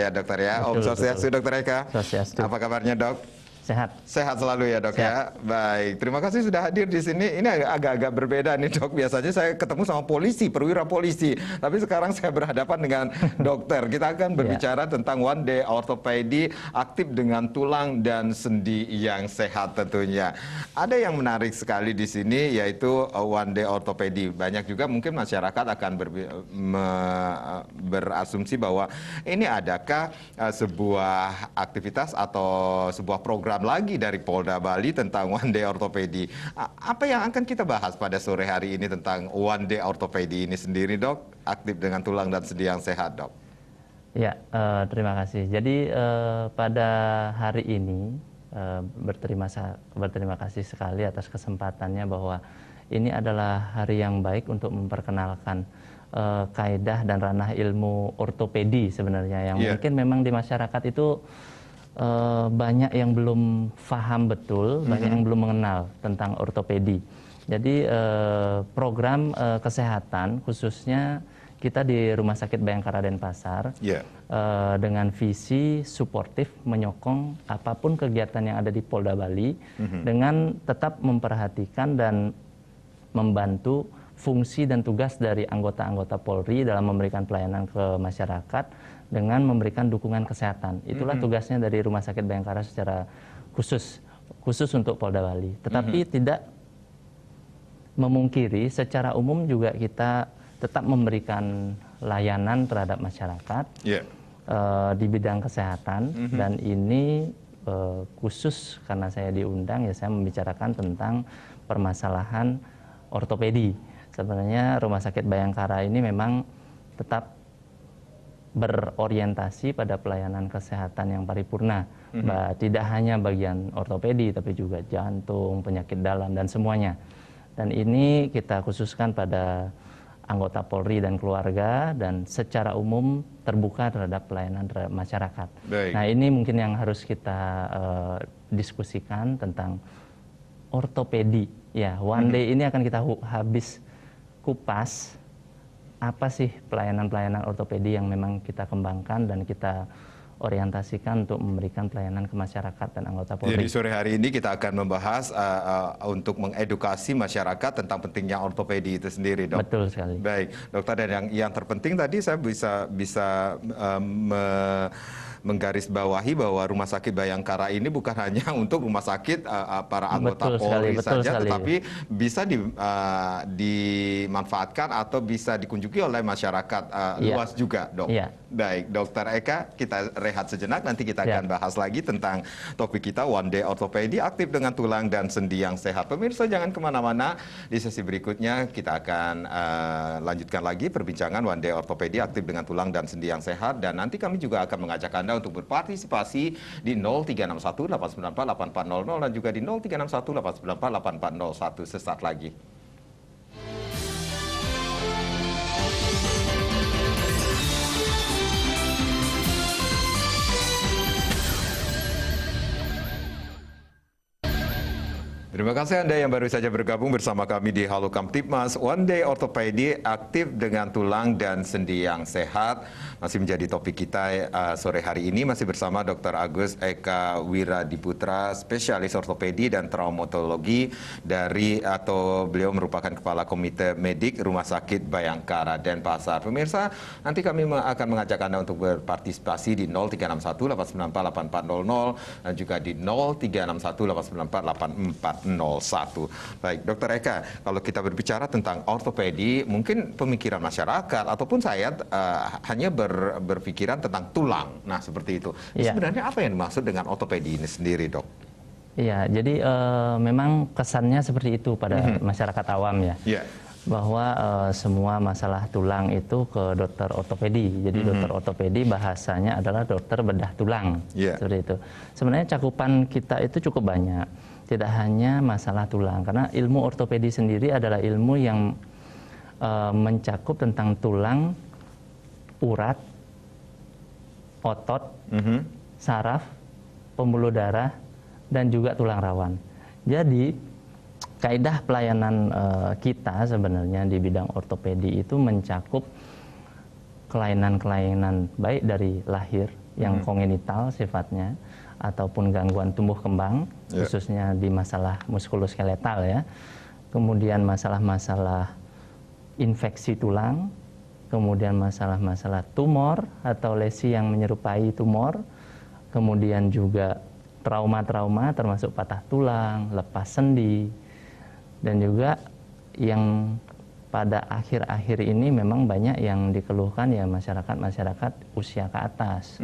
ya dokter ya. Om Betul, Swastiastu, betul. Dokter Eka. Swastiastu. Apa kabarnya dok? Sehat. Sehat selalu ya dok ya. Sehat. Baik, terima kasih sudah hadir di sini. Ini agak-agak berbeda nih dok. Biasanya saya ketemu sama polisi, perwira polisi. Tapi sekarang saya berhadapan dengan dokter. Kita akan berbicara tentang One Day Orthopedi, aktif dengan tulang dan sendi yang sehat tentunya. Ada yang menarik sekali di sini yaitu One Day Orthopedi. Banyak juga mungkin masyarakat akan berasumsi bahwa ini adakah sebuah aktivitas atau sebuah program lagi dari Polda Bali tentang One Day Orthopedi. Apa yang akan kita bahas pada sore hari ini tentang One Day Orthopedi ini sendiri dok? Aktif dengan tulang dan sendi yang sehat dok. Ya, terima kasih. Jadi pada hari ini berterima kasih sekali atas kesempatannya bahwa ini adalah hari yang baik untuk memperkenalkan kaidah dan ranah ilmu ortopedi sebenarnya yang mungkin memang di masyarakat itu banyak yang belum paham betul, banyak yang belum mengenal tentang ortopedi. Jadi program kesehatan khususnya kita di Rumah Sakit Bayangkara Denpasar dengan visi suportif menyokong apapun kegiatan yang ada di Polda Bali dengan tetap memperhatikan dan membantu fungsi dan tugas dari anggota-anggota Polri dalam memberikan pelayanan ke masyarakat dengan memberikan dukungan kesehatan. Itulah tugasnya dari Rumah Sakit Bayangkara secara khusus untuk Polda Bali. Tetapi tidak memungkiri secara umum juga kita tetap memberikan layanan terhadap masyarakat di bidang kesehatan dan ini khusus karena saya diundang ya saya membicarakan tentang permasalahan ortopedi. Sebenarnya Rumah Sakit Bayangkara ini memang tetap berorientasi pada pelayanan kesehatan yang paripurna. Tidak hanya bagian ortopedi, tapi juga jantung, penyakit dalam, dan semuanya. Dan ini kita khususkan pada anggota Polri dan keluarga, dan secara umum terbuka terhadap pelayanan terhadap masyarakat. Nah ini mungkin yang harus kita diskusikan tentang ortopedi. Ya, one day ini akan kita habis kupas apa sih pelayanan-pelayanan ortopedi yang memang kita kembangkan dan kita orientasikan untuk memberikan pelayanan ke masyarakat dan anggota Polri. Jadi sore hari ini kita akan membahas untuk mengedukasi masyarakat tentang pentingnya ortopedi itu sendiri, dok. Betul sekali. Baik, dokter, dan yang terpenting tadi saya bisa menggarisbawahi bahwa Rumah Sakit Bayangkara ini bukan hanya untuk rumah sakit para anggota Polri saja, tetapi bisa dimanfaatkan atau bisa dikunjungi oleh masyarakat luas juga, dok. Baik, Dokter Eka, kita rehat sejenak, nanti kita akan bahas lagi tentang topik kita One Day Orthopedi, aktif dengan tulang dan sendi yang sehat. Pemirsa jangan kemana-mana, di sesi berikutnya kita akan lanjutkan lagi perbincangan One Day Orthopedi, aktif dengan tulang dan sendi yang sehat, dan nanti kami juga akan mengajak Anda untuk berpartisipasi di 0361 894 8400 dan juga di 0361 894 8401 sesaat lagi. Terima kasih Anda yang baru saja bergabung bersama kami di Halo Kamtibmas. One Day Orthopedi, aktif dengan tulang dan sendi yang sehat, masih menjadi topik kita sore hari ini. Masih bersama Dr. Agus Eka Wiradiputra, spesialis ortopedi dan traumatologi atau beliau merupakan Kepala Komite Medik Rumah Sakit Bayangkara Denpasar. Pemirsa, nanti kami akan mengajak Anda untuk berpartisipasi di 0361 894 8400 dan juga di 0361 894 8401. Baik, Dokter Eka, kalau kita berbicara tentang ortopedi, mungkin pemikiran masyarakat ataupun saya hanya berpikiran tentang tulang. Nah, seperti itu. Sebenarnya apa yang dimaksud dengan ortopedi ini sendiri, dok? Iya, jadi memang kesannya seperti itu pada masyarakat awam ya. Bahwa semua masalah tulang itu ke dokter ortopedi. Jadi dokter ortopedi bahasanya adalah dokter bedah tulang. Seperti itu. Sebenarnya cakupan kita itu cukup banyak. Tidak hanya masalah tulang, karena ilmu ortopedi sendiri adalah ilmu yang mencakup tentang tulang, urat, otot, saraf, pembuluh darah, dan juga tulang rawan. Jadi kaidah pelayanan kita sebenarnya di bidang ortopedi itu mencakup kelainan-kelainan baik dari lahir yang kongenital sifatnya ataupun gangguan tumbuh kembang, khususnya di masalah muskuloskeletal ya. Kemudian masalah-masalah infeksi tulang, kemudian masalah-masalah tumor atau lesi yang menyerupai tumor, kemudian juga trauma-trauma termasuk patah tulang, lepas sendi, dan juga yang pada akhir-akhir ini memang banyak yang dikeluhkan ya masyarakat usia ke atas.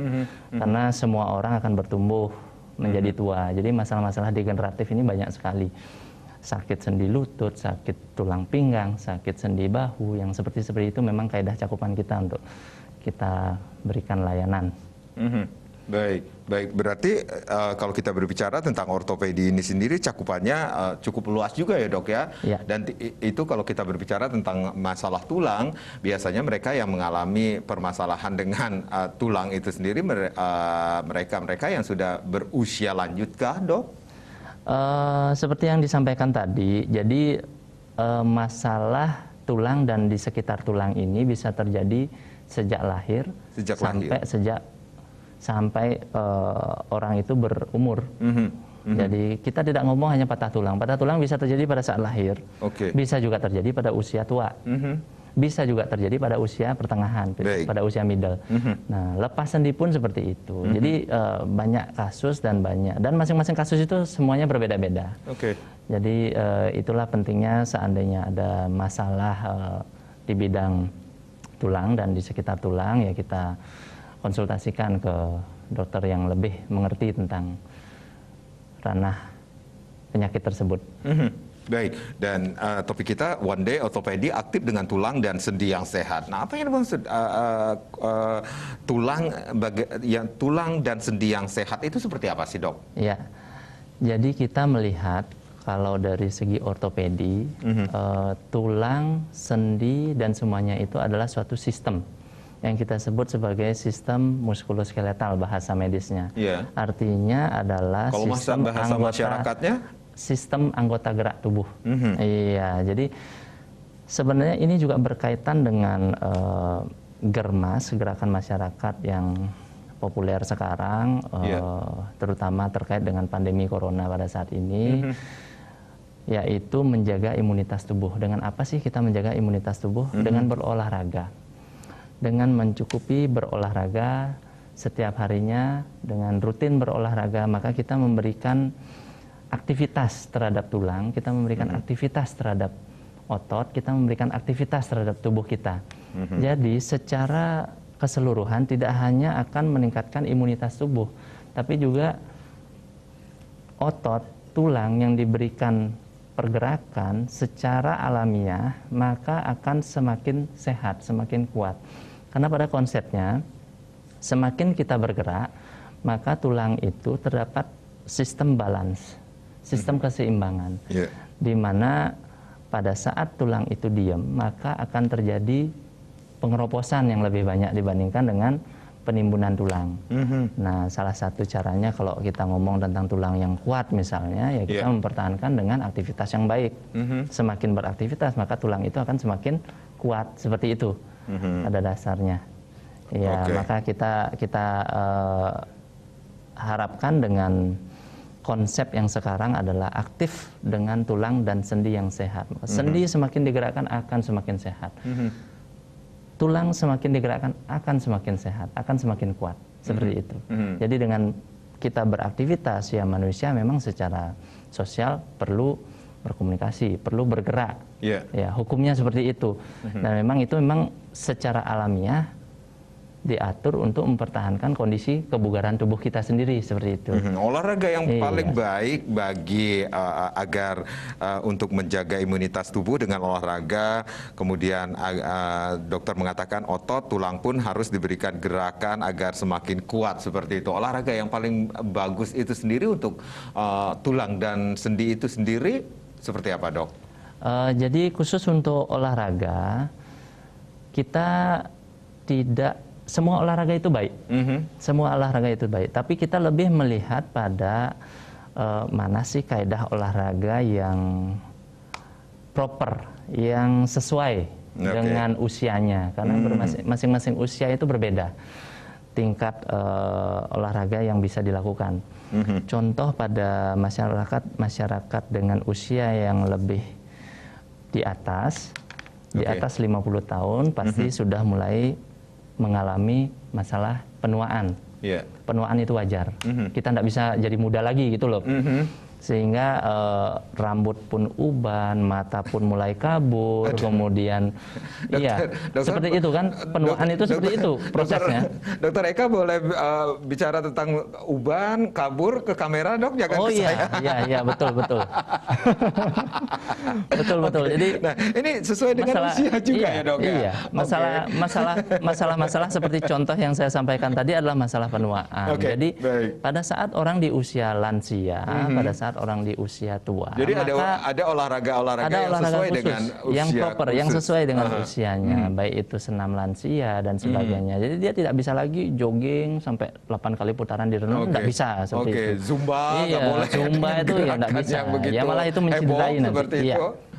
Karena semua orang akan bertumbuh menjadi tua. Jadi masalah-masalah degeneratif ini banyak sekali. Sakit sendi lutut, sakit tulang pinggang, sakit sendi bahu, yang seperti itu memang kaidah cakupan kita untuk kita berikan layanan. Baik. Berarti kalau kita berbicara tentang ortopedi ini sendiri cakupannya cukup luas juga ya dok ya. Dan itu kalau kita berbicara tentang masalah tulang, biasanya mereka yang mengalami permasalahan dengan tulang itu sendiri mereka yang sudah berusia lanjutkah dok? Seperti yang disampaikan tadi, jadi masalah tulang dan di sekitar tulang ini bisa terjadi sejak lahir sampai orang itu berumur. Jadi kita tidak ngomong hanya patah tulang. Patah tulang bisa terjadi pada saat lahir, bisa juga terjadi pada usia tua, bisa juga terjadi pada usia pertengahan, pada usia middle. Nah, lepas sendi pun seperti itu. Jadi banyak kasus dan masing-masing kasus itu semuanya berbeda-beda. Jadi itulah pentingnya seandainya ada masalah di bidang tulang dan di sekitar tulang ya kita konsultasikan ke dokter yang lebih mengerti tentang ranah penyakit tersebut. Baik, dan topik kita One Day Ortopedi aktif dengan tulang dan sendi yang sehat. Nah, apa yang dimaksud tulang dan sendi yang sehat itu seperti apa sih dok? Ya, jadi kita melihat kalau dari segi ortopedi, tulang, sendi dan semuanya itu adalah suatu sistem yang kita sebut sebagai sistem muskuloskeletal bahasa medisnya. Artinya adalah kalau sistem bahasa masyarakatnya sistem anggota gerak tubuh. Iya, jadi sebenarnya ini juga berkaitan dengan germas, gerakan masyarakat yang populer sekarang, terutama terkait dengan pandemi corona pada saat ini, yaitu menjaga imunitas tubuh. Dengan apa sih kita menjaga imunitas tubuh? Dengan berolahraga. Dengan mencukupi berolahraga setiap harinya, dengan rutin berolahraga, maka kita memberikan aktivitas terhadap tulang, kita memberikan aktivitas terhadap otot, kita memberikan aktivitas terhadap tubuh kita. Jadi secara keseluruhan tidak hanya akan meningkatkan imunitas tubuh, tapi juga otot, tulang yang diberikan pergerakan secara alamiah, maka akan semakin sehat, semakin kuat. Karena pada konsepnya, semakin kita bergerak, maka tulang itu terdapat sistem balance, sistem keseimbangan, di mana pada saat tulang itu diam, maka akan terjadi pengeroposan yang lebih banyak dibandingkan dengan penimbunan tulang. Nah, salah satu caranya kalau kita ngomong tentang tulang yang kuat misalnya, ya kita mempertahankan dengan aktivitas yang baik. Semakin beraktivitas, maka tulang itu akan semakin kuat, seperti itu. Ada dasarnya. Ya, maka kita harapkan dengan konsep yang sekarang adalah aktif dengan tulang dan sendi yang sehat. Sendi semakin digerakkan akan semakin sehat. Tulang semakin digerakkan akan semakin sehat, akan semakin kuat. Seperti itu. Jadi dengan kita beraktivitas, ya manusia memang secara sosial perlu berkomunikasi, perlu bergerak. Ya, hukumnya seperti itu. Dan memang itu memang secara alamiah diatur untuk mempertahankan kondisi kebugaran tubuh kita sendiri, seperti itu. Olahraga yang paling baik bagi agar untuk menjaga imunitas tubuh dengan olahraga, kemudian dokter mengatakan otot, tulang pun harus diberikan gerakan agar semakin kuat, seperti itu. Olahraga yang paling bagus itu sendiri untuk tulang dan sendi itu sendiri seperti apa, dok? Jadi khusus untuk olahraga, kita tidak semua olahraga itu baik, semua olahraga itu baik. Tapi kita lebih melihat pada mana sih kaedah olahraga yang proper, yang sesuai dengan usianya, karena masing-masing usia itu berbeda. tingkat olahraga yang bisa dilakukan. Contoh pada masyarakat dengan usia yang lebih di atas 50 tahun pasti sudah mulai mengalami masalah penuaan. Penuaan itu wajar. Kita tidak bisa jadi muda lagi gitu loh. Sehingga rambut pun uban, mata pun mulai kabur, kemudian seperti itu kan, penuaan itu seperti itu prosesnya. Dokter Eka boleh bicara tentang uban, kabur ke kamera, Dok? Jangan ke saya. Iya, betul. betul. Jadi nah, ini sesuai dengan usia juga ya, Dok? Iya, masalah seperti contoh yang saya sampaikan tadi adalah masalah penuaan. Jadi pada saat orang di usia lansia, pada saat orang di usia tua. Jadi ada olahraga yang sesuai dengan usia yang proper, khusus. yang sesuai dengan usianya, baik itu senam lansia dan sebagainya. Jadi dia tidak bisa lagi jogging sampai 8 kali putaran di renung, tidak bisa seperti itu. Zumba nggak boleh. Zumba itu ya tidak bisa. Ya malah itu mencintai nanti. Iya,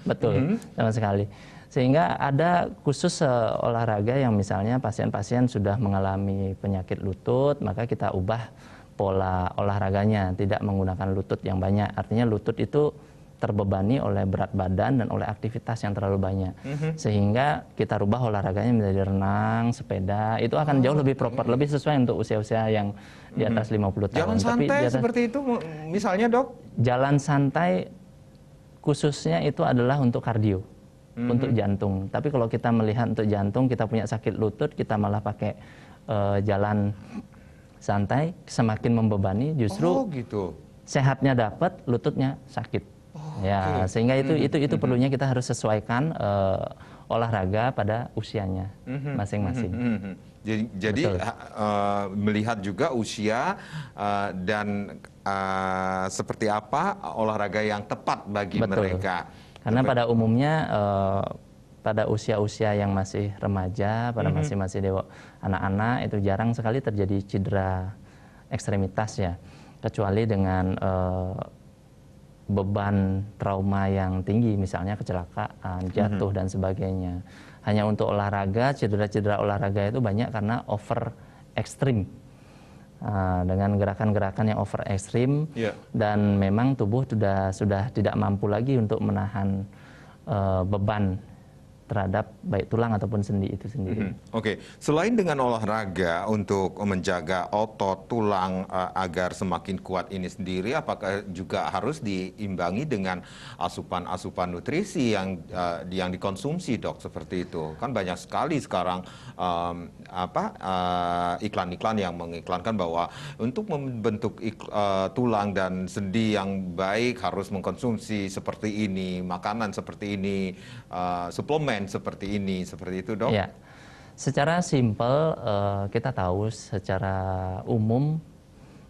betul, sama sekali. Sehingga ada khusus olahraga yang misalnya pasien-pasien sudah mengalami penyakit lutut, maka kita ubah pola olahraganya, tidak menggunakan lutut yang banyak. Artinya lutut itu terbebani oleh berat badan dan oleh aktivitas yang terlalu banyak. Sehingga kita rubah olahraganya menjadi renang, sepeda, itu akan jauh lebih proper, lebih sesuai untuk usia-usia yang di atas 50 tahun. Jalan santai seperti itu misalnya, Dok? Jalan santai khususnya itu adalah untuk kardio, untuk jantung. Tapi kalau kita melihat untuk jantung, kita punya sakit lutut, kita malah pakai jalan santai, semakin membebani, justru sehatnya dapat, lututnya sakit. Sehingga itu perlunya kita harus sesuaikan olahraga pada usianya masing-masing. Jadi melihat juga usia dan seperti apa olahraga yang tepat bagi mereka. Karena pada umumnya pada usia-usia yang masih remaja, pada masih anak-anak, itu jarang sekali terjadi cedera ekstremitas ya, kecuali dengan beban trauma yang tinggi, misalnya kecelakaan, jatuh dan sebagainya. Hanya untuk olahraga, cedera-cedera olahraga itu banyak karena over ekstrim. Dengan gerakan-gerakan yang over ekstrim dan memang tubuh sudah tidak mampu lagi untuk menahan beban terhadap baik tulang ataupun sendi itu sendiri. Selain dengan olahraga untuk menjaga otot, tulang agar semakin kuat ini sendiri, apakah juga harus diimbangi dengan asupan-asupan nutrisi yang dikonsumsi, Dok, seperti itu? Kan banyak sekali sekarang iklan-iklan yang mengiklankan bahwa untuk membentuk tulang dan sendi yang baik harus mengkonsumsi seperti ini, makanan seperti ini, suplemen seperti ini, seperti itu, Dok? Ya, secara simpel kita tahu secara umum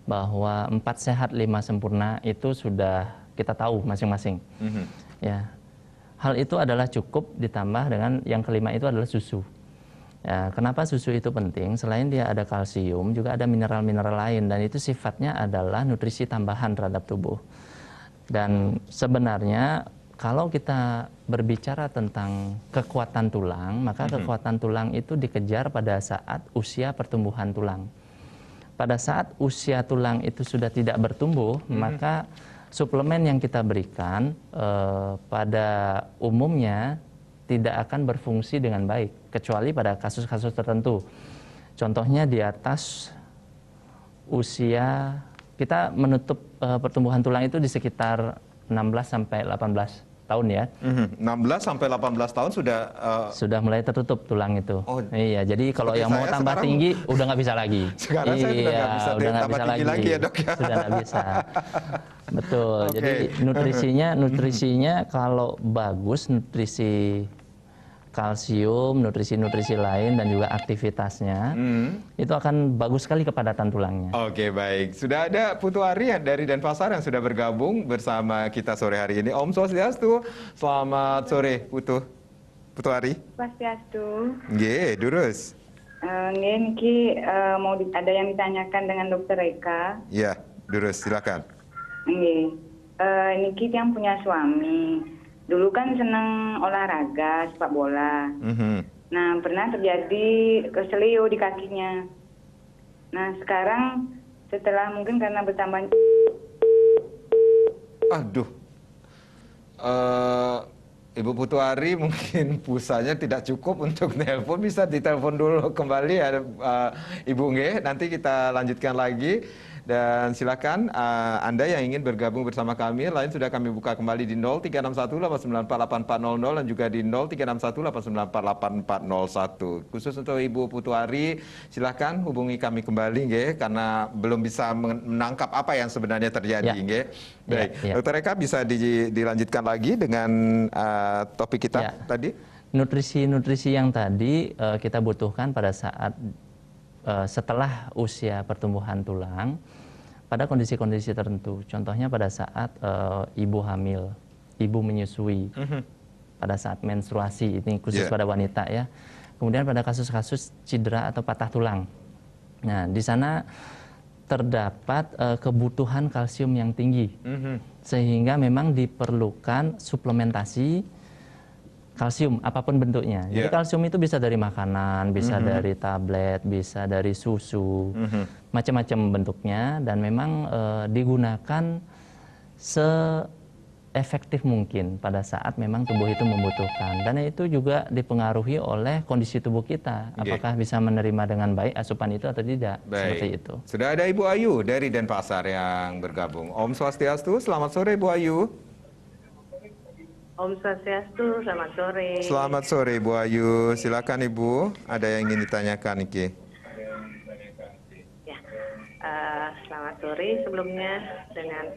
bahwa 4 sehat 5 sempurna itu sudah kita tahu masing-masing. Ya, hal itu adalah cukup ditambah dengan yang kelima itu adalah susu. Ya, kenapa susu itu penting? Selain dia ada kalsium, juga ada mineral-mineral lain dan itu sifatnya adalah nutrisi tambahan terhadap tubuh. Dan sebenarnya kalau kita berbicara tentang kekuatan tulang, maka kekuatan tulang itu dikejar pada saat usia pertumbuhan tulang. Pada saat usia tulang itu sudah tidak bertumbuh, maka suplemen yang kita berikan pada umumnya tidak akan berfungsi dengan baik, kecuali pada kasus-kasus tertentu. Contohnya di atas usia, kita menutup pertumbuhan tulang itu di sekitar 16 sampai 18 tahun ya. 16 sampai 18 tahun sudah mulai tertutup tulang itu. Iya, jadi kalau yang mau tambah tinggi udah nggak bisa lagi. Sekarang saya udah nggak bisa lagi ya, Dok ya. Sudah nggak bisa. Betul. Jadi nutrisinya kalau bagus, nutrisi kalsium, nutrisi-nutrisi lain dan juga aktivitasnya, itu akan bagus sekali kepadatan tulangnya. Baik. Sudah ada Putu Ari dari Denpasar yang sudah bergabung bersama kita sore hari ini. Om Swastiastu. Selamat sore, Putu Ari. Swastiastu. Nggih, durus. Niki mau ada yang ditanyakan dengan Dokter Eka. Iya, durus, silakan. Nggih. Niki yang punya suami. Dulu kan senang olahraga, sepak bola. Nah, pernah terjadi keselio di kakinya. Nah sekarang setelah mungkin karena bertambah. Aduh, Ibu Putuari mungkin pulsanya tidak cukup untuk nelpon, bisa ditelepon dulu kembali ya Ibu Nge, nanti kita lanjutkan lagi. Dan silakan Anda yang ingin bergabung bersama kami, lain sudah kami buka kembali di 0361894400 dan juga di 0361894401. Khusus untuk Ibu Putuari, silakan hubungi kami kembali nge, karena belum bisa menangkap apa yang sebenarnya terjadi nge. Baik, Dokter Eka bisa dilanjutkan lagi dengan topik kita tadi. Nutrisi-nutrisi yang tadi kita butuhkan pada saat setelah usia pertumbuhan tulang pada kondisi-kondisi tertentu. Contohnya pada saat ibu hamil, ibu menyusui, pada saat menstruasi, ini khusus pada wanita ya. Kemudian pada kasus-kasus cedera atau patah tulang. Nah, di sana terdapat kebutuhan kalsium yang tinggi, sehingga memang diperlukan suplementasi kalsium apapun bentuknya. Jadi kalsium itu bisa dari makanan, bisa dari tablet, bisa dari susu, macam-macam bentuknya, dan memang digunakan seefektif mungkin pada saat memang tubuh itu membutuhkan. Dan itu juga dipengaruhi oleh kondisi tubuh kita, apakah bisa menerima dengan baik asupan itu atau tidak. Seperti itu. Sudah ada Ibu Ayu dari Denpasar yang bergabung. Om Swastiastu, selamat sore Bu Ayu. Om Swastiastu, selamat sore. Selamat sore Bu Ayu, silakan Ibu, ada yang ingin ditanyakan Iki. Ya, selamat sore sebelumnya dengan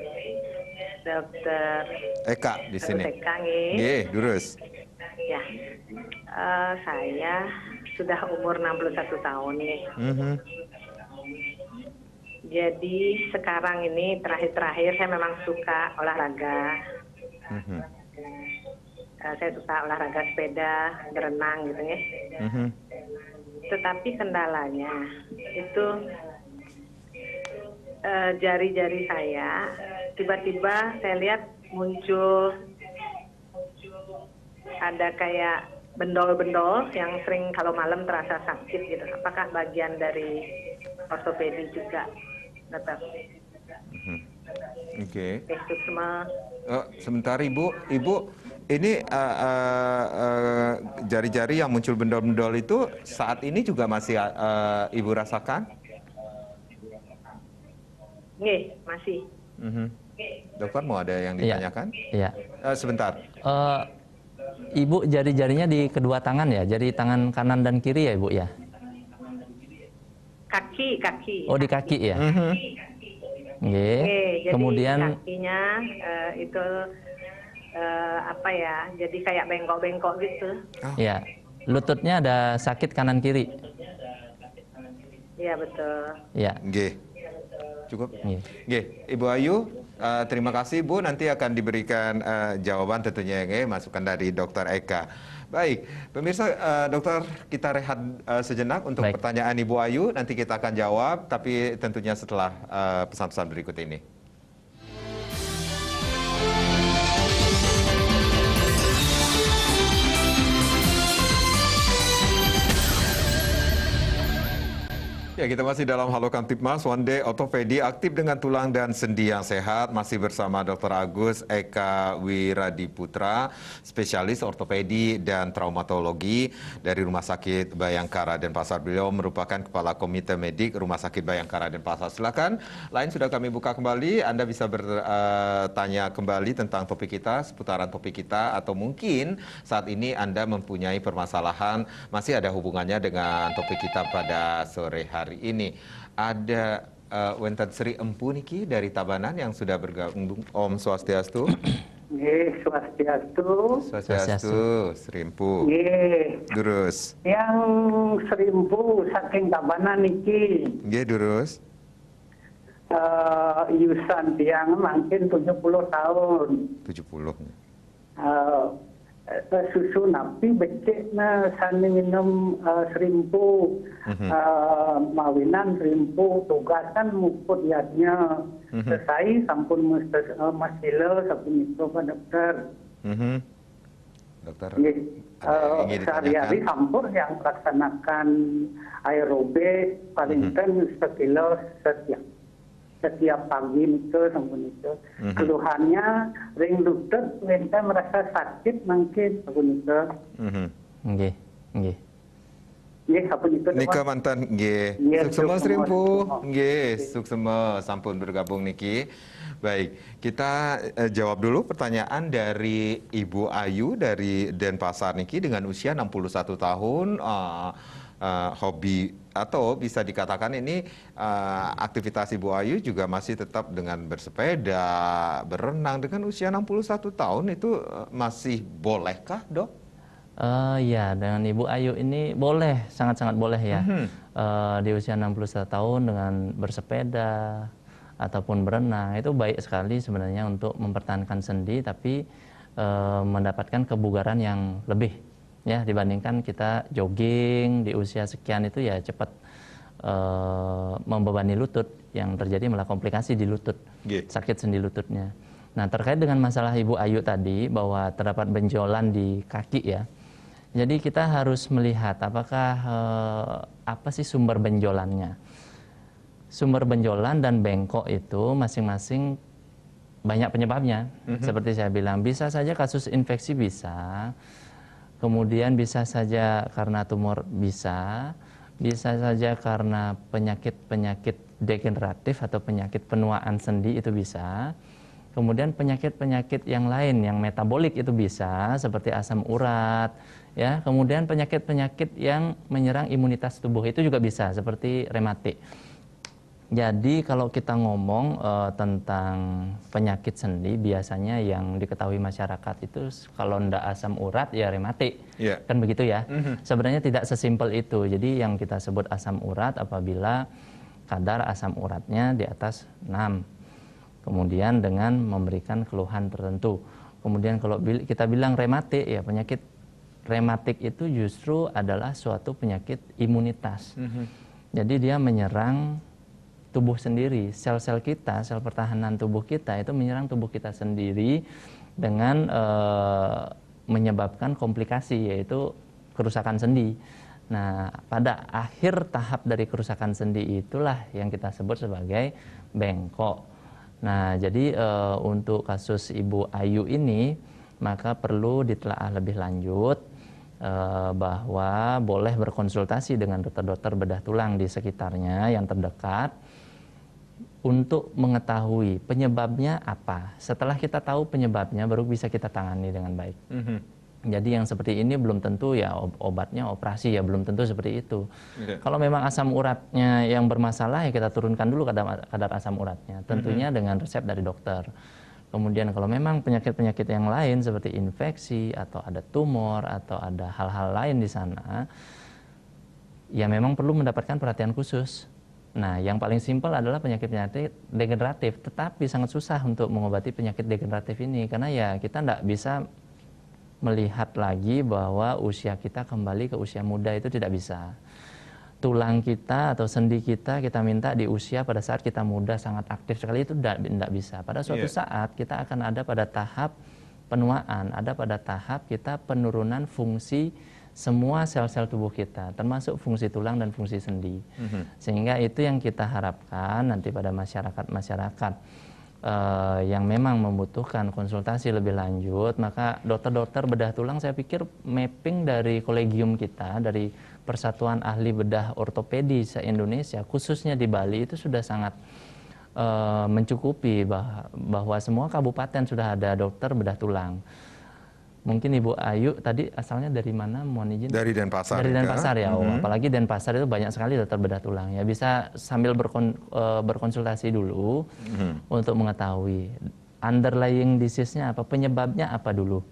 Dokter Eka di sini. Eka, nggih. Nggih, durus. Ya, saya sudah umur 61 tahun nih. Jadi sekarang ini terakhir-terakhir saya memang suka olahraga. Saya suka olahraga sepeda, berenang gitu ya. Tetapi kendalanya itu jari-jari saya tiba-tiba saya lihat muncul ada kayak bendol-bendol yang sering kalau malam terasa sakit gitu. Apakah bagian dari ortopedi juga, dokter? Oke. Sebentar Ibu, ini jari-jari yang muncul bendol-bendol itu saat ini juga masih Ibu rasakan? Nggih, masih. Dokter mau ada yang ditanyakan? Iya. Sebentar. Ibu jari-jarinya di kedua tangan ya, jari tangan kanan dan kiri ya Ibu ya? Kaki. Oh, di kaki ya? Jadi kemudian kakinya itu apa ya? Jadi kayak bengkok-bengkok gitu. Ya, lututnya ada sakit kanan kiri. Iya betul. Ya. Nggih. Cukup. Nggih, Ibu Ayu, terima kasih Bu. Nanti akan diberikan jawaban tentunya masukan dari Dokter Eka. Baik, pemirsa, dokter, kita rehat sejenak untuk pertanyaan Ibu Ayu. Nanti kita akan jawab, tapi tentunya setelah pesan-pesan berikut ini. Ya, kita masih dalam Halo Kamtipmas, One Day Ortopedi, aktif dengan tulang dan sendi yang sehat. Masih bersama Dr. Agus Eka Wiradiputra, spesialis ortopedi dan traumatologi dari Rumah Sakit Bayangkara Denpasar. Beliau merupakan Kepala Komite Medik Rumah Sakit Bayangkara Denpasar. Silakan, lain sudah kami buka kembali. Anda bisa bertanya kembali tentang topik kita, seputaran topik kita, atau mungkin saat ini Anda mempunyai permasalahan, masih ada hubungannya dengan topik kita pada sore hari ini. Ada Wenten Sri Empu Niki dari Tabanan yang sudah bergabung. Om Swastiastu. Nggih, Swastiastu. Swastiastu, Sri Empu. Nggih. Durus. Yang Sri Empu saking Tabanan niki. Nggih, durus. Yusan tiang mungkin 70 tahun. 70. Susu napi becek na sani minum serimpu mawinan serimpu tugasan mukut yadnya selesai sampun masila sampun itu Pak Dokter. dokter? Nggih. Ada yang ingin Sehari-hari ditanyakan? hampir yang melaksanakan aerobik paling sekilo setiap pagi itu sampun itu. Keluhannya ring lutut, saya merasa sakit mungkin sampun itu. Nggih, nggih. Nggih, sampun itu. Nika mantan nggih. Nggih, Suksema suksema, Srimpu. suksema. Nggih, suksema sampun bergabung niki. Baik, kita jawab dulu pertanyaan dari Ibu Ayu dari Denpasar niki dengan usia 61 tahun. Hobi atau bisa dikatakan ini aktivitas Ibu Ayu juga masih tetap dengan bersepeda, berenang dengan usia 61 tahun itu masih bolehkah, Dok? Ya, dengan Ibu Ayu ini boleh, sangat-sangat boleh ya. Di usia 61 tahun dengan bersepeda ataupun berenang itu baik sekali sebenarnya untuk mempertahankan sendi, tapi mendapatkan kebugaran yang lebih ya dibandingkan kita jogging di usia sekian itu ya cepat membebani lutut, yang terjadi malah komplikasi di lutut, sakit sendi lututnya. Nah, terkait dengan masalah Ibu Ayu tadi bahwa terdapat benjolan di kaki ya. Jadi kita harus melihat apakah apa sih sumber benjolannya. Sumber benjolan dan bengkok itu masing-masing banyak penyebabnya. Seperti saya bilang, bisa saja kasus infeksi bisa, kemudian bisa saja karena tumor bisa saja karena penyakit-penyakit degeneratif atau penyakit penuaan sendi itu bisa. Kemudian penyakit-penyakit yang lain yang metabolik itu bisa, seperti asam urat, ya. Kemudian penyakit-penyakit yang menyerang imunitas tubuh itu juga bisa, seperti rematik. Jadi kalau kita ngomong tentang penyakit sendi, biasanya yang diketahui masyarakat itu kalau ndak asam urat ya rematik, kan begitu ya. Sebenarnya tidak sesimpel itu. Jadi yang kita sebut asam urat apabila kadar asam uratnya di atas 6. Kemudian dengan memberikan keluhan tertentu. Kemudian kalau kita bilang rematik, ya penyakit rematik itu justru adalah suatu penyakit imunitas. Jadi dia menyerang tubuh sendiri, sel-sel kita, sel pertahanan tubuh kita itu menyerang tubuh kita sendiri dengan menyebabkan komplikasi, yaitu kerusakan sendi. Nah, pada akhir tahap dari kerusakan sendi itulah yang kita sebut sebagai bengkok. Nah, jadi untuk kasus Ibu Ayu ini maka perlu ditelaah lebih lanjut bahwa boleh berkonsultasi dengan dokter-dokter bedah tulang di sekitarnya yang terdekat untuk mengetahui penyebabnya apa. Setelah kita tahu penyebabnya baru bisa kita tangani dengan baik. Jadi yang seperti ini belum tentu ya obatnya operasi, ya belum tentu seperti itu. Kalau memang asam uratnya yang bermasalah ya kita turunkan dulu kadar asam uratnya, tentunya dengan resep dari dokter. Kemudian kalau memang penyakit-penyakit yang lain seperti infeksi atau ada tumor atau ada hal-hal lain di sana, ya memang perlu mendapatkan perhatian khusus. Nah, yang paling simpel adalah penyakit-penyakit degeneratif, tetapi sangat susah untuk mengobati penyakit degeneratif ini karena ya kita tidak bisa melihat lagi bahwa usia kita kembali ke usia muda, itu tidak bisa. Tulang kita atau sendi kita minta di usia pada saat kita muda sangat aktif sekali, itu tidak bisa. Pada suatu saat kita akan ada pada tahap penuaan, ada pada tahap kita penurunan fungsi semua sel-sel tubuh kita, termasuk fungsi tulang dan fungsi sendi. Sehingga itu yang kita harapkan nanti pada masyarakat yang memang membutuhkan konsultasi lebih lanjut, maka dokter-dokter bedah tulang saya pikir mapping dari kolegium kita, dari Persatuan Ahli Bedah Ortopedi se-Indonesia, khususnya di Bali, itu sudah sangat mencukupi bahwa semua kabupaten sudah ada dokter bedah tulang. Mungkin Ibu Ayu tadi asalnya dari mana, mohon izin? Dari Denpasar. Dari Denpasar ya, apalagi Denpasar itu banyak sekali dokter bedah tulang ya. Bisa sambil berkonsultasi dulu untuk mengetahui underlying disease-nya apa, penyebabnya apa dulu,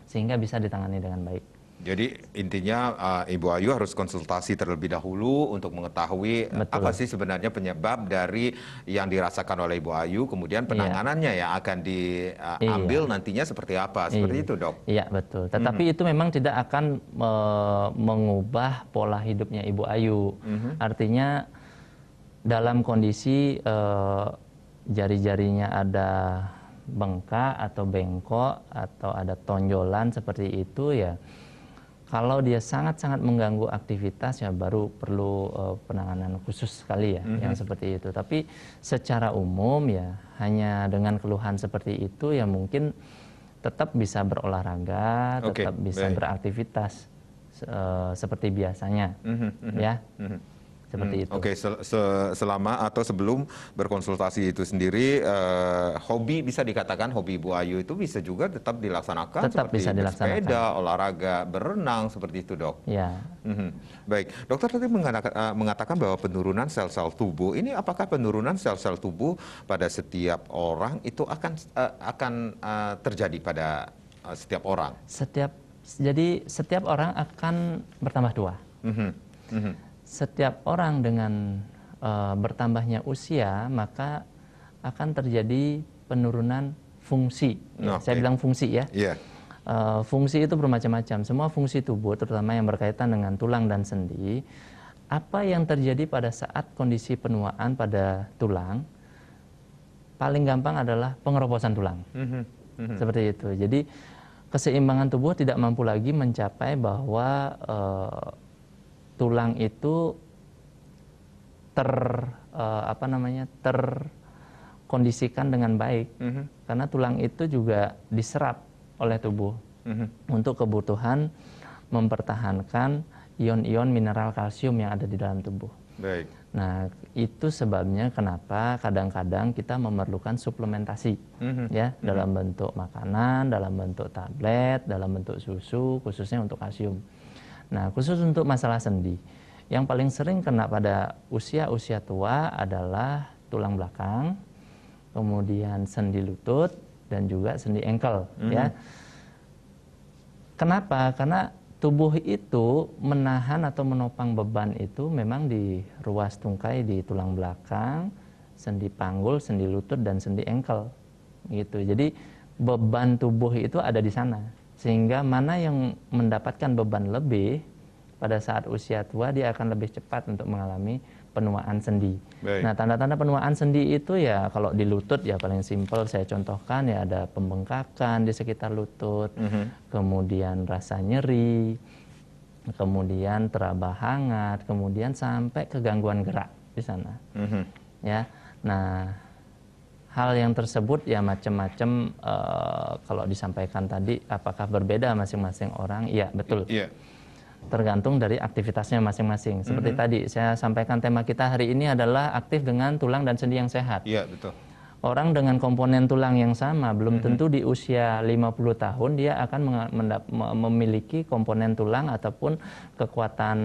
sehingga bisa ditangani dengan baik. Jadi intinya Ibu Ayu harus konsultasi terlebih dahulu untuk mengetahui apa sih sebenarnya penyebab dari yang dirasakan oleh Ibu Ayu, kemudian penanganannya yang akan diambil nantinya seperti apa, seperti itu, Dok? Iya, betul. Tetapi itu memang tidak akan mengubah pola hidupnya Ibu Ayu. Artinya dalam kondisi jari-jarinya ada bengkak atau bengkok atau ada tonjolan seperti itu ya, kalau dia sangat-sangat mengganggu aktivitas ya baru perlu penanganan khusus sekali ya yang seperti itu. Tapi secara umum ya hanya dengan keluhan seperti itu ya mungkin tetap bisa berolahraga, tetap bisa beraktivitas seperti biasanya ya. Seperti itu. Oke, selama atau sebelum berkonsultasi itu sendiri, hobi bisa dikatakan hobi Ibu Ayu itu bisa juga tetap dilaksanakan, tetap seperti bisa dilaksanakan. bersepeda, olahraga, berenang seperti itu, Dok. Ya. Baik, dokter tadi mengatakan bahwa penurunan sel-sel tubuh ini, apakah penurunan sel-sel tubuh pada setiap orang itu akan terjadi pada setiap orang? Jadi setiap orang akan bertambah tua. Setiap orang dengan bertambahnya usia maka akan terjadi penurunan fungsi. Saya bilang fungsi ya. Fungsi itu bermacam-macam. Semua fungsi tubuh, terutama yang berkaitan dengan tulang dan sendi. Apa yang terjadi pada saat kondisi penuaan pada tulang? Paling gampang adalah pengeroposan tulang. Seperti itu. Jadi keseimbangan tubuh tidak mampu lagi mencapai bahwa tulang itu terkondisikan dengan baik, karena tulang itu juga diserap oleh tubuh untuk kebutuhan mempertahankan ion-ion mineral kalsium yang ada di dalam tubuh. Baik. Nah, itu sebabnya kenapa kadang-kadang kita memerlukan suplementasi, ya, dalam bentuk makanan, dalam bentuk tablet, dalam bentuk susu, khususnya untuk kalsium. Nah, khusus untuk masalah sendi, yang paling sering kena pada usia tua adalah tulang belakang, kemudian sendi lutut, dan juga sendi engkel. Ya. Kenapa? Karena tubuh itu menahan atau menopang beban itu memang di ruas tungkai di tulang belakang, sendi panggul, sendi lutut, dan sendi engkel. Gitu. Jadi beban tubuh itu ada di sana. Sehingga mana yang mendapatkan beban lebih pada saat usia tua dia akan lebih cepat untuk mengalami penuaan sendi. Baik. Nah, tanda-tanda penuaan sendi itu ya kalau di lutut ya paling simpel saya contohkan ya ada pembengkakan di sekitar lutut, kemudian rasa nyeri, kemudian teraba hangat, kemudian sampai ke gangguan gerak di sana. Ya. Nah, hal yang tersebut ya macam-macam kalau disampaikan tadi apakah berbeda masing-masing orang? Iya, betul. Tergantung dari aktivitasnya masing-masing. Seperti tadi saya sampaikan tema kita hari ini adalah aktif dengan tulang dan sendi yang sehat. Iya, betul. Orang dengan komponen tulang yang sama belum tentu di usia 50 tahun dia akan memiliki komponen tulang ataupun kekuatan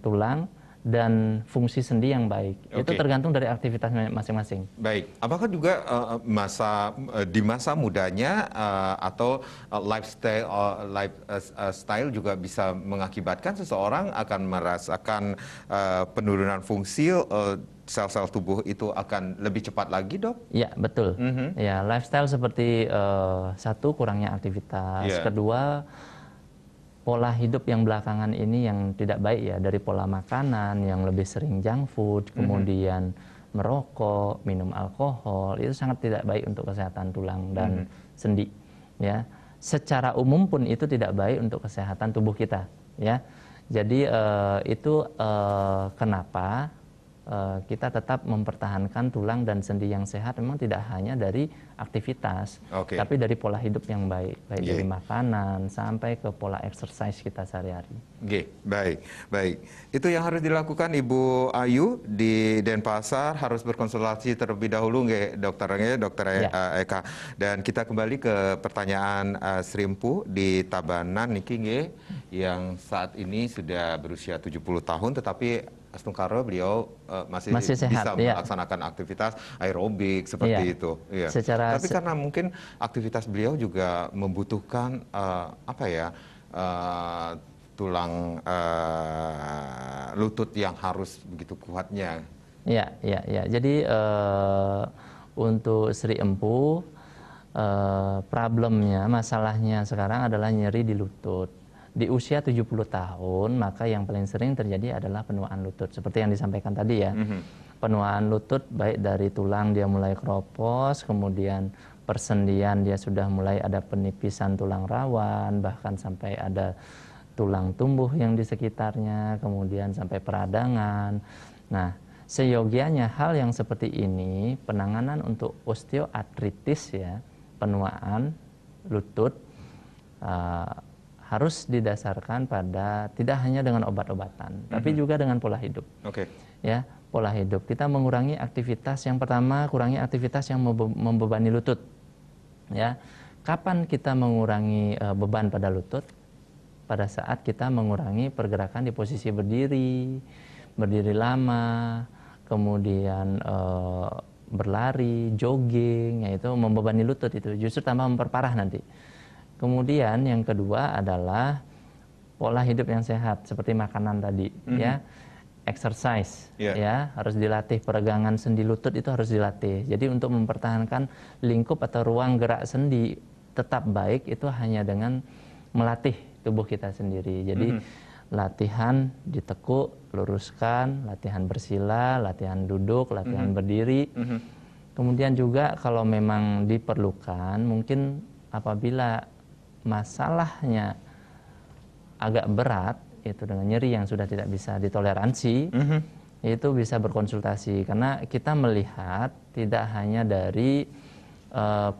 tulang dan fungsi sendi yang baik. Itu tergantung dari aktivitas masing-masing. Baik, apakah juga di masa mudanya atau lifestyle juga bisa mengakibatkan seseorang akan merasakan penurunan fungsi sel-sel tubuh itu akan lebih cepat lagi, Dok? Ya, betul. Ya, lifestyle seperti satu kurangnya aktivitas, kedua pola hidup yang belakangan ini yang tidak baik ya, dari pola makanan yang lebih sering junk food, kemudian merokok, minum alkohol, itu sangat tidak baik untuk kesehatan tulang dan sendi. Ya, secara umum pun itu tidak baik untuk kesehatan tubuh kita. Ya, jadi itu kenapa kita tetap mempertahankan tulang dan sendi yang sehat memang tidak hanya dari aktivitas, tapi dari pola hidup yang baik, dari makanan sampai ke pola exercise kita sehari-hari. Baik. Itu yang harus dilakukan Ibu Ayu di Denpasar, harus berkonsultasi terlebih dahulu, Dokter Eka. Dan kita kembali ke pertanyaan Sri Empu di Tabanan niki yang saat ini sudah berusia 70 tahun, tetapi Astungkara beliau masih sehat, bisa melaksanakan aktivitas aerobik seperti itu. Tapi karena mungkin aktivitas beliau juga membutuhkan tulang lutut yang harus begitu kuatnya. Ya. Jadi untuk Sri Empu problemnya, masalahnya sekarang adalah nyeri di lutut. Di usia 70 tahun, maka yang paling sering terjadi adalah penuaan lutut. Seperti yang disampaikan tadi ya. Penuaan lutut baik dari tulang dia mulai keropos, kemudian persendian dia sudah mulai ada penipisan tulang rawan, bahkan sampai ada tulang tumbuh yang di sekitarnya, kemudian sampai peradangan. Nah, seyogianya hal yang seperti ini, penanganan untuk osteoartritis ya, penuaan lutut, harus didasarkan pada tidak hanya dengan obat-obatan, tapi juga dengan pola hidup. Oke. Ya, pola hidup. Kita mengurangi aktivitas, yang pertama kurangi aktivitas yang membebani lutut. Ya, kapan kita mengurangi beban pada lutut? Pada saat kita mengurangi pergerakan di posisi berdiri, berdiri lama, kemudian berlari, jogging, yaitu membebani lutut itu justru tambah memperparah nanti. Kemudian yang kedua adalah pola hidup yang sehat seperti makanan tadi, ya, exercise, ya, harus dilatih, peregangan sendi lutut itu harus dilatih. Jadi untuk mempertahankan lingkup atau ruang gerak sendi tetap baik itu hanya dengan melatih tubuh kita sendiri. Jadi latihan ditekuk, luruskan, latihan bersila, latihan duduk, latihan berdiri. Kemudian juga kalau memang diperlukan, mungkin apabila masalahnya agak berat, itu dengan nyeri yang sudah tidak bisa ditoleransi, itu bisa berkonsultasi. Karena kita melihat tidak hanya dari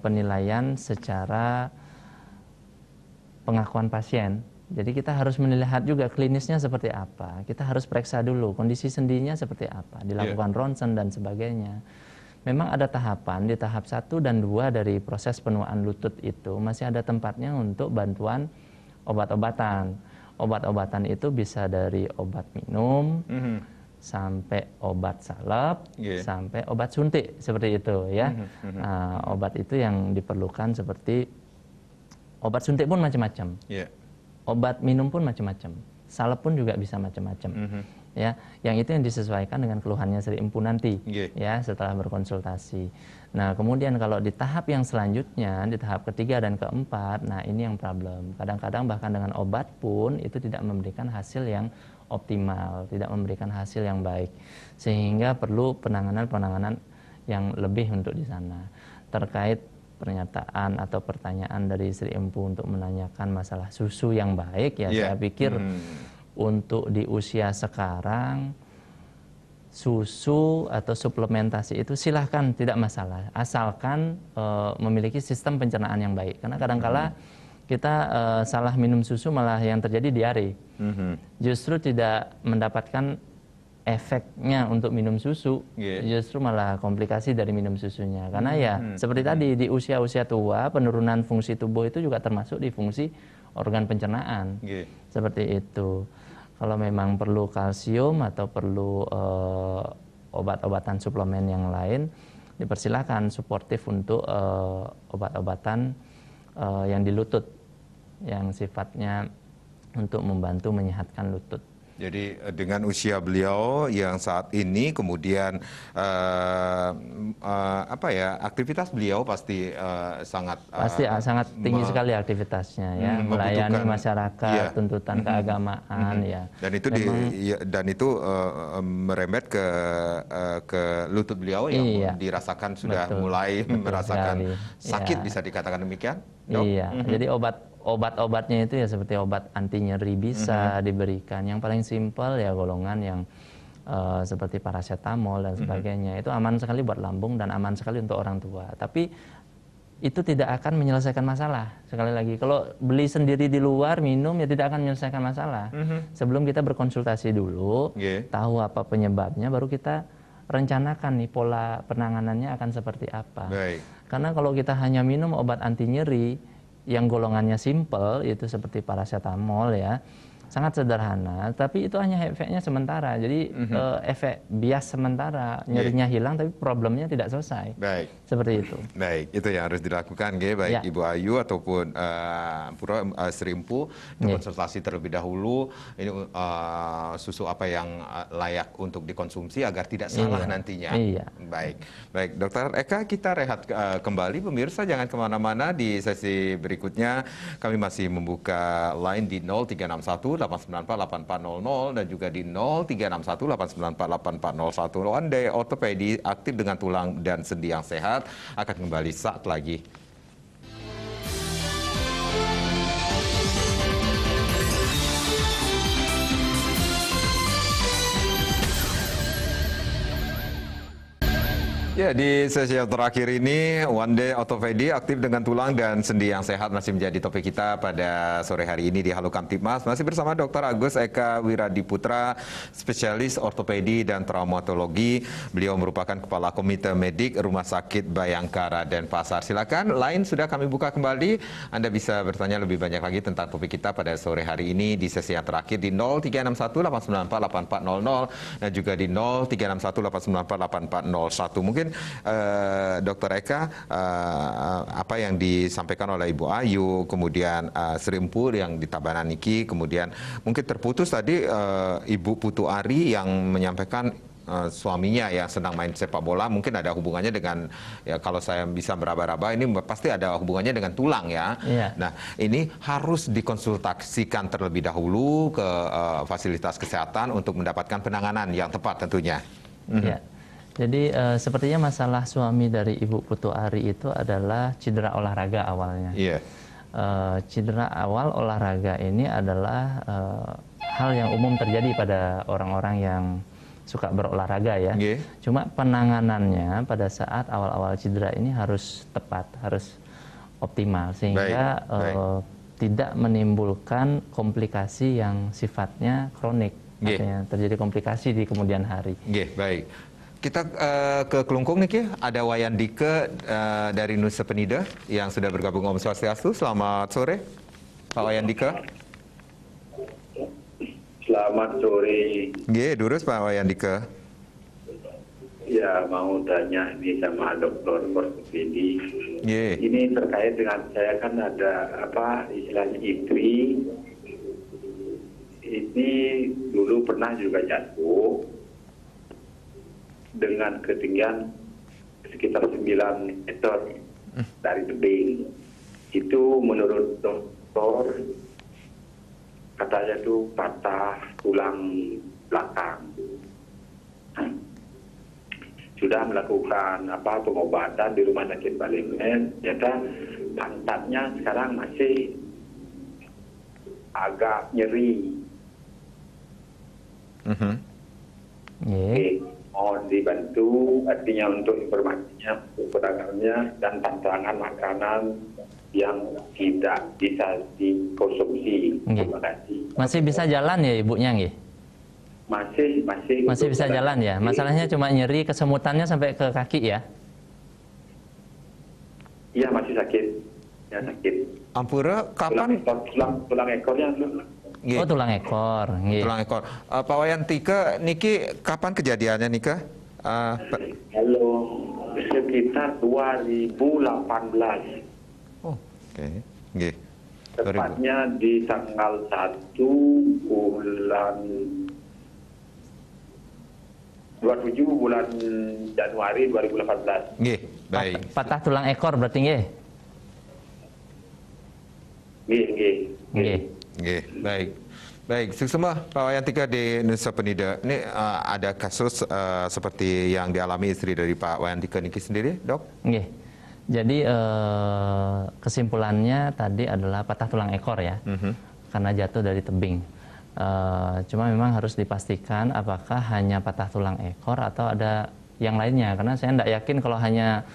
penilaian secara pengakuan pasien. Jadi kita harus melihat juga klinisnya seperti apa. Kita harus periksa dulu kondisi sendinya seperti apa, dilakukan ronsen dan sebagainya. Memang ada tahapan, di tahap 1 dan 2 dari proses penuaan lutut itu masih ada tempatnya untuk bantuan obat-obatan. Obat-obatan itu bisa dari obat minum, sampai obat salep, sampai obat suntik, seperti itu ya. Nah, obat itu yang diperlukan seperti obat suntik pun macam-macam. Obat minum pun macam-macam. Salep pun juga bisa macam-macam. Ya, yang itu yang disesuaikan dengan keluhannya Sri Empu nanti, ya, setelah berkonsultasi. Nah, kemudian kalau di tahap yang selanjutnya, di tahap ketiga dan keempat, nah ini yang problem. Kadang-kadang bahkan dengan obat pun itu tidak memberikan hasil yang optimal, tidak memberikan hasil yang baik, sehingga perlu penanganan-penanganan yang lebih untuk di sana. Terkait pernyataan atau pertanyaan dari Sri Empu untuk menanyakan masalah susu yang baik, ya saya pikir untuk di usia sekarang susu atau suplementasi itu silahkan, tidak masalah, asalkan memiliki sistem pencernaan yang baik. Karena kadangkala kita salah minum susu malah yang terjadi diare, justru tidak mendapatkan efeknya untuk minum susu, justru malah komplikasi dari minum susunya. Karena ya seperti tadi, di usia-usia tua penurunan fungsi tubuh itu juga termasuk di fungsi organ pencernaan, seperti itu. Kalau memang perlu kalsium atau perlu obat-obatan suplemen yang lain, dipersilakan suportif untuk obat-obatan yang di lutut, yang sifatnya untuk membantu menyehatkan lutut. Jadi dengan usia beliau yang saat ini, kemudian aktivitas beliau pasti sangat sangat tinggi sekali aktivitasnya, ya, melayani masyarakat, tuntutan keagamaan, ya. Dan itu merembet ke lutut beliau yang dirasakan sudah mulai merasakan sakit, bisa dikatakan demikian, dok? Iya, jadi obat-obatnya itu ya seperti obat anti nyeri bisa diberikan. Yang paling simpel ya golongan yang seperti paracetamol dan sebagainya. Itu aman sekali buat lambung dan aman sekali untuk orang tua. Tapi itu tidak akan menyelesaikan masalah. Sekali lagi, kalau beli sendiri di luar minum ya tidak akan menyelesaikan masalah. Sebelum kita berkonsultasi dulu, tahu apa penyebabnya, baru kita rencanakan nih pola penanganannya akan seperti apa. Karena kalau kita hanya minum obat anti nyeri yang golongannya simple, itu seperti paracetamol, ya, sangat sederhana, tapi itu hanya efeknya sementara. Jadi efek bias sementara, nyerinya hilang tapi problemnya tidak selesai. Seperti itu. Baik, itu yang harus dilakukan, baik Ibu Ayu ataupun Sri Empu, konsultasi terlebih dahulu. Ini susu apa yang layak untuk dikonsumsi agar tidak salah nantinya. Baik, Dokter Eka, kita rehat kembali. Pemirsa jangan kemana-mana, di sesi berikutnya kami masih membuka line di 0361 894 8400 dan juga di 0361 894 8401. One Day Orthopedi, aktif dengan tulang dan sendi yang sehat, akan kembali saat lagi. Ya, di sesi yang terakhir ini, One Day Ortopedi aktif dengan tulang dan sendi yang sehat masih menjadi topik kita pada sore hari ini di Halo Kamtibmas. Masih bersama Dr. Agus Eka Wiradiputra, spesialis ortopedi dan traumatologi. Beliau merupakan Kepala Komite Medik Rumah Sakit Bayangkara Denpasar. Silakan, line sudah kami buka kembali. Anda bisa bertanya lebih banyak lagi tentang topik kita pada sore hari ini di sesi yang terakhir di 0361 894 8400 dan juga di 0361 894 8401. Mungkin Dr. Eka, apa yang disampaikan oleh Ibu Ayu, kemudian Sri Empul yang di Tabanan Niki, kemudian mungkin terputus tadi Ibu Putu Ari yang menyampaikan suaminya yang sedang main sepak bola, mungkin ada hubungannya dengan, ya kalau saya bisa meraba-raba, ini pasti ada hubungannya dengan tulang ya. Iya. Nah, ini harus dikonsultasikan terlebih dahulu ke fasilitas kesehatan untuk mendapatkan penanganan yang tepat tentunya. Ya. Jadi sepertinya masalah suami dari Ibu Putu Ari itu adalah cedera olahraga awalnya. Iya. Cedera awal olahraga ini adalah hal yang umum terjadi pada orang-orang yang suka berolahraga ya. Yeah. Cuma penanganannya pada saat awal-awal cedera ini harus tepat, harus optimal sehingga tidak menimbulkan komplikasi yang sifatnya kronik. Yeah. Artinya terjadi komplikasi di kemudian hari. Yeah, baik. Kita ke Kelungkung nih, Ki. Ada Wayan Dike dari Nusa Penida yang sudah bergabung. Om Swastiastu. Selamat sore, Pak Wayan Dike. Selamat sore. Nggih, durus Pak Wayan Dike. Ya, mau tanya ini sama dokter ortopedi. Nggih. Ini terkait dengan saya kan ada istilahnya istri. Ini dulu pernah juga jatuh dengan ketinggian sekitar 9 meter dari tebing. Itu menurut dokter katanya itu patah tulang belakang. Sudah melakukan pengobatan di Rumah Sakit Balengen, ternyata pantatnya sekarang masih agak nyeri. Oke. Mohon dibantu, artinya untuk informasinya, penanganannya dan tantangan makanan yang tidak bisa dikonsumsi. Terima kasih. Masih bisa jalan ya ibunya nggih? Masih bisa jalan ya. Masalahnya cuma nyeri kesemutannya sampai ke kaki ya? Iya, masih sakit. Ya, sakit. Ampura, kapan? Tulang ekornya. Nggih. Oh, tulang ekor. Nggih. Tulang ekor. Pak Wayan Dike, niki kapan kejadiannya Nika? Halo, sekitar 2018. Oh, oke. Nggih. Tepatnya di tanggal 1 bulan 27 bulan Januari 2018. Nggih, baik. Patah tulang ekor berarti nggih? Nggih. Nggih, baik. Baik, suksema Pak Wayan Dike di Nusa Penida. Ini ada kasus seperti yang dialami istri dari Pak Wayan Dike niki sendiri, Dok? Nggih. Jadi kesimpulannya tadi adalah patah tulang ekor ya, karena jatuh dari tebing. Cuma memang harus dipastikan apakah hanya patah tulang ekor atau ada yang lainnya, karena saya tidak yakin kalau hanya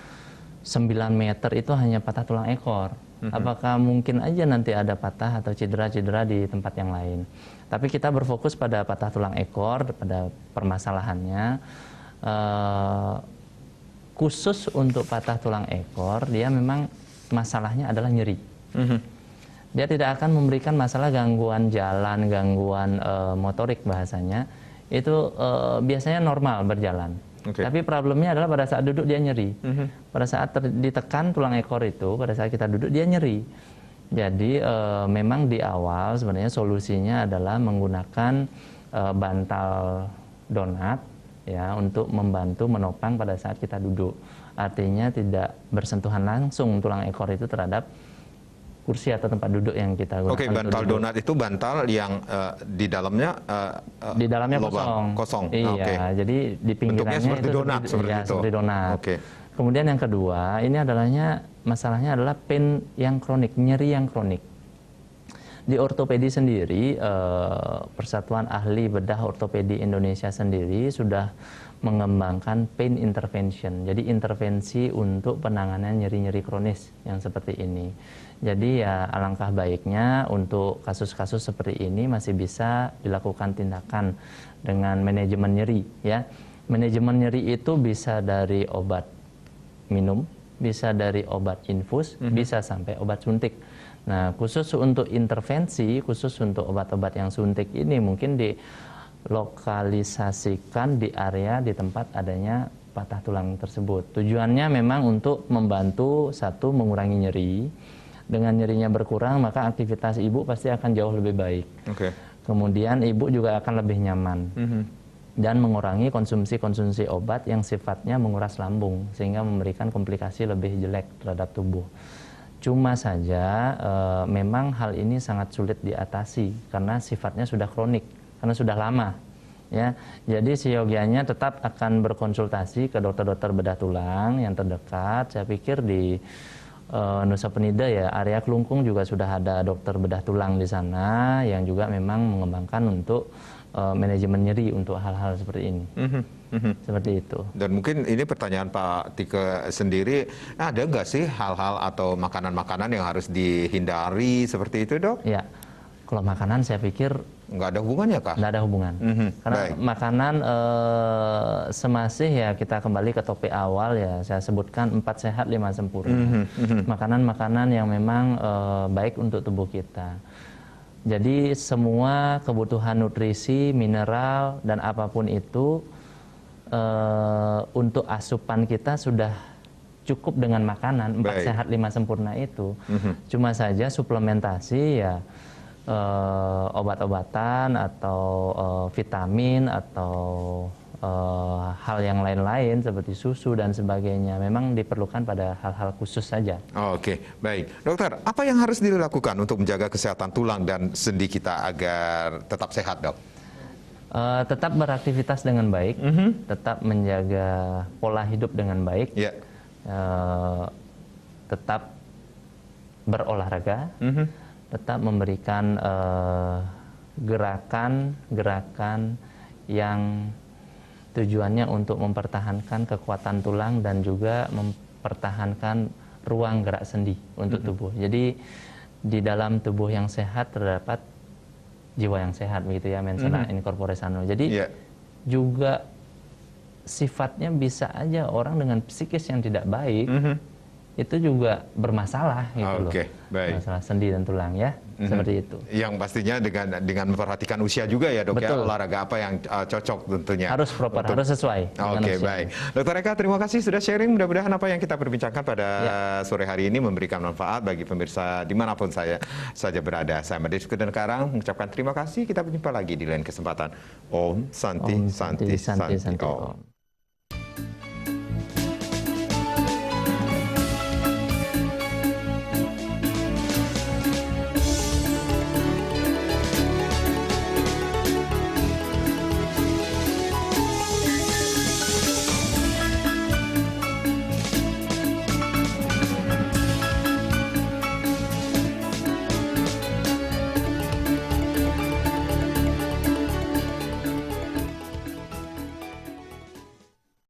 9 meter itu hanya patah tulang ekor. Apakah mungkin aja nanti ada patah atau cedera-cedera di tempat yang lain. Tapi kita berfokus pada patah tulang ekor, pada permasalahannya. Khusus untuk patah tulang ekor, dia memang masalahnya adalah nyeri. Dia tidak akan memberikan masalah gangguan jalan, gangguan motorik bahasanya. Itu biasanya normal berjalan. Okay. Tapi problemnya adalah pada saat duduk dia nyeri. Pada saat ditekan tulang ekor itu, pada saat kita duduk dia nyeri. Jadi memang di awal sebenarnya solusinya adalah menggunakan bantal donat ya untuk membantu menopang pada saat kita duduk. Artinya tidak bersentuhan langsung tulang ekor itu terhadap kursi atau tempat duduk yang kita gunakan. Oke, bantal donat itu bantal yang di dalamnya lubang, kosong. Iya, jadi di pinggirannya bentuknya seperti itu donat, seperti itu. seperti donat. Oke. Kemudian yang kedua, ini masalahnya adalah pain yang kronik, nyeri yang kronik. Di ortopedi sendiri, Persatuan Ahli Bedah Ortopedi Indonesia sendiri sudah mengembangkan pain intervention. Jadi intervensi untuk penanganan nyeri-nyeri kronis yang seperti ini. Jadi ya alangkah baiknya untuk kasus-kasus seperti ini masih bisa dilakukan tindakan dengan manajemen nyeri ya. Manajemen nyeri itu bisa dari obat minum, bisa dari obat infus, bisa sampai obat suntik. Nah, khusus untuk intervensi, khusus untuk obat-obat yang suntik ini mungkin dilokalisasikan di area di tempat adanya patah tulang tersebut. Tujuannya memang untuk membantu satu mengurangi nyeri. Dengan nyerinya berkurang, maka aktivitas ibu pasti akan jauh lebih baik. Kemudian ibu juga akan lebih nyaman. Dan mengurangi konsumsi obat yang sifatnya menguras lambung sehingga memberikan komplikasi lebih jelek terhadap tubuh. Cuma saja memang hal ini sangat sulit diatasi karena sifatnya sudah kronik, karena sudah lama. Ya, jadi seyogianya tetap akan berkonsultasi ke dokter-dokter bedah tulang yang terdekat. Saya pikir di Nusa Penida ya, area Kelungkung juga sudah ada dokter bedah tulang di sana yang juga memang mengembangkan untuk manajemen nyeri untuk hal-hal seperti ini. Seperti itu. Dan mungkin ini pertanyaan Pak Tike sendiri, ada nggak sih hal-hal atau makanan-makanan yang harus dihindari seperti itu, Dok? Ya, kalau makanan saya pikir nggak ada hubungannya kah? Nggak ada hubungan. Karena makanan semasih ya, kita kembali ke topik awal ya, saya sebutkan 4 sehat 5 sempurna. Makanan-makanan yang memang baik untuk tubuh kita. Jadi semua kebutuhan nutrisi, mineral, dan apapun itu untuk asupan kita sudah cukup dengan makanan 4 sehat 5 sempurna itu. Cuma saja suplementasi ya obat-obatan atau vitamin atau hal yang lain-lain seperti susu dan sebagainya memang diperlukan pada hal-hal khusus saja. Oke, baik. Dokter, apa yang harus dilakukan untuk menjaga kesehatan tulang dan sendi kita agar tetap sehat, Dok? Tetap beraktivitas dengan baik, tetap menjaga pola hidup dengan baik, tetap berolahraga, tetap memberikan gerakan-gerakan yang tujuannya untuk mempertahankan kekuatan tulang dan juga mempertahankan ruang gerak sendi untuk tubuh. Jadi di dalam tubuh yang sehat terdapat jiwa yang sehat, begitu ya, mens sana in corpore sano. Jadi juga sifatnya bisa aja orang dengan psikis yang tidak baik itu juga bermasalah gitu loh. Baik. Masalah sendi dan tulang ya, seperti itu. Yang pastinya dengan memperhatikan usia juga ya, Dok. Betul. Ya, olahraga apa yang cocok tentunya. Harus proper, harus sesuai. Oke, baik. Dokter Eka, terima kasih sudah sharing. Mudah-mudahan apa yang kita perbincangkan pada sore hari ini memberikan manfaat bagi pemirsa dimanapun saja berada. Saya Made Sukuden Karang mengucapkan terima kasih. Kita berjumpa lagi di lain kesempatan. Om Santi Santi Santi Om.